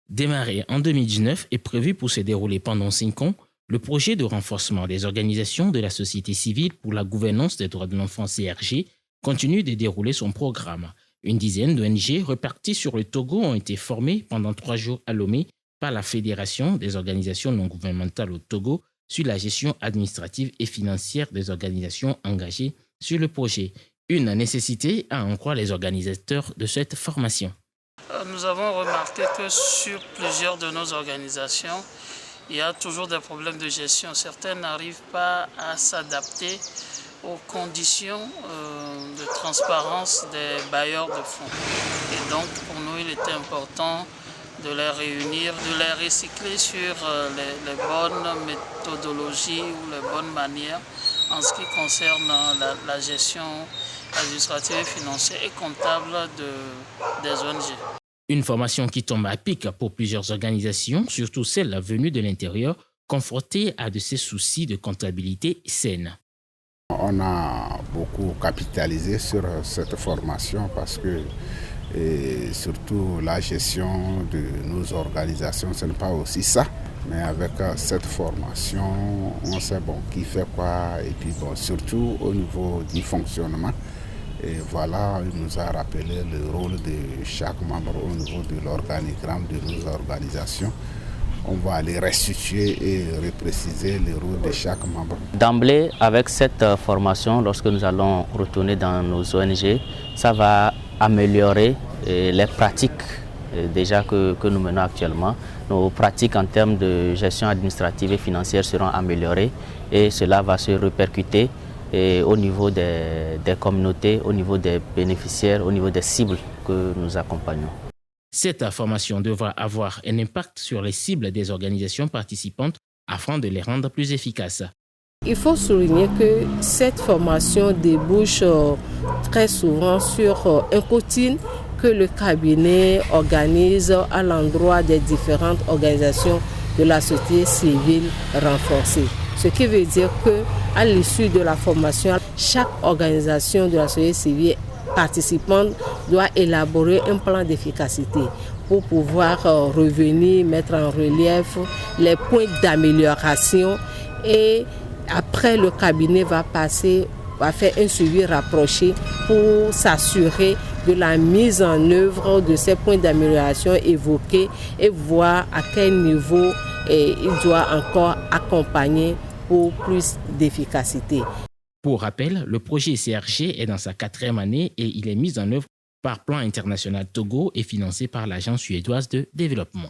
Démarré en 2019 et prévu pour se dérouler pendant 5 ans, le projet de renforcement des organisations de la société civile pour la gouvernance des droits de l'enfant CRG continue de dérouler son programme. Une dizaine d'ONG reparties sur le Togo ont été formées pendant 3 jours à Lomé par la Fédération des organisations non gouvernementales au Togo sur la gestion administrative et financière des organisations engagées sur le projet. Une nécessité à en croire les organisateurs de cette formation. Nous avons remarqué que sur plusieurs de nos organisations, il y a toujours des problèmes de gestion. Certaines n'arrivent pas à s'adapter aux conditions de transparence des bailleurs de fonds. Et donc, pour nous, il était important de les réunir, de les recycler sur les bonnes méthodologies ou les bonnes manières en ce qui concerne la gestion administrative, financière et comptable des ONG. Une formation qui tombe à pic pour plusieurs organisations, surtout celles venues de l'intérieur, confrontées à de ces soucis de comptabilité saine. On a beaucoup capitalisé sur cette formation parce que surtout la gestion de nos organisations, ce n'est pas aussi ça. Mais avec cette formation, on sait qui fait quoi et puis surtout au niveau du fonctionnement. Et voilà, il nous a rappelé le rôle de chaque membre au niveau de l'organigramme de nos organisations. On va aller restituer et repréciser le rôle de chaque membre. D'emblée, avec cette formation, lorsque nous allons retourner dans nos ONG, ça va améliorer les pratiques déjà que nous menons actuellement. Nos pratiques en termes de gestion administrative et financière seront améliorées et cela va se répercuter au niveau des communautés, au niveau des bénéficiaires, au niveau des cibles que nous accompagnons. Cette formation devra avoir un impact sur les cibles des organisations participantes afin de les rendre plus efficaces. Il faut souligner que cette formation débouche très souvent sur un coaching que le cabinet organise à l'endroit des différentes organisations de la société civile renforcée. Ce qui veut dire qu'à l'issue de la formation, chaque organisation de la société civile participante doit élaborer un plan d'efficacité pour pouvoir revenir, mettre en relief les points d'amélioration et après le cabinet va faire un suivi rapproché pour s'assurer de la mise en œuvre de ces points d'amélioration évoqués et voir à quel niveau il doit encore accompagner pour plus d'efficacité. Pour rappel, le projet CRG est dans sa 4e année et il est mis en œuvre par Plan International Togo et financé par l'Agence suédoise de développement.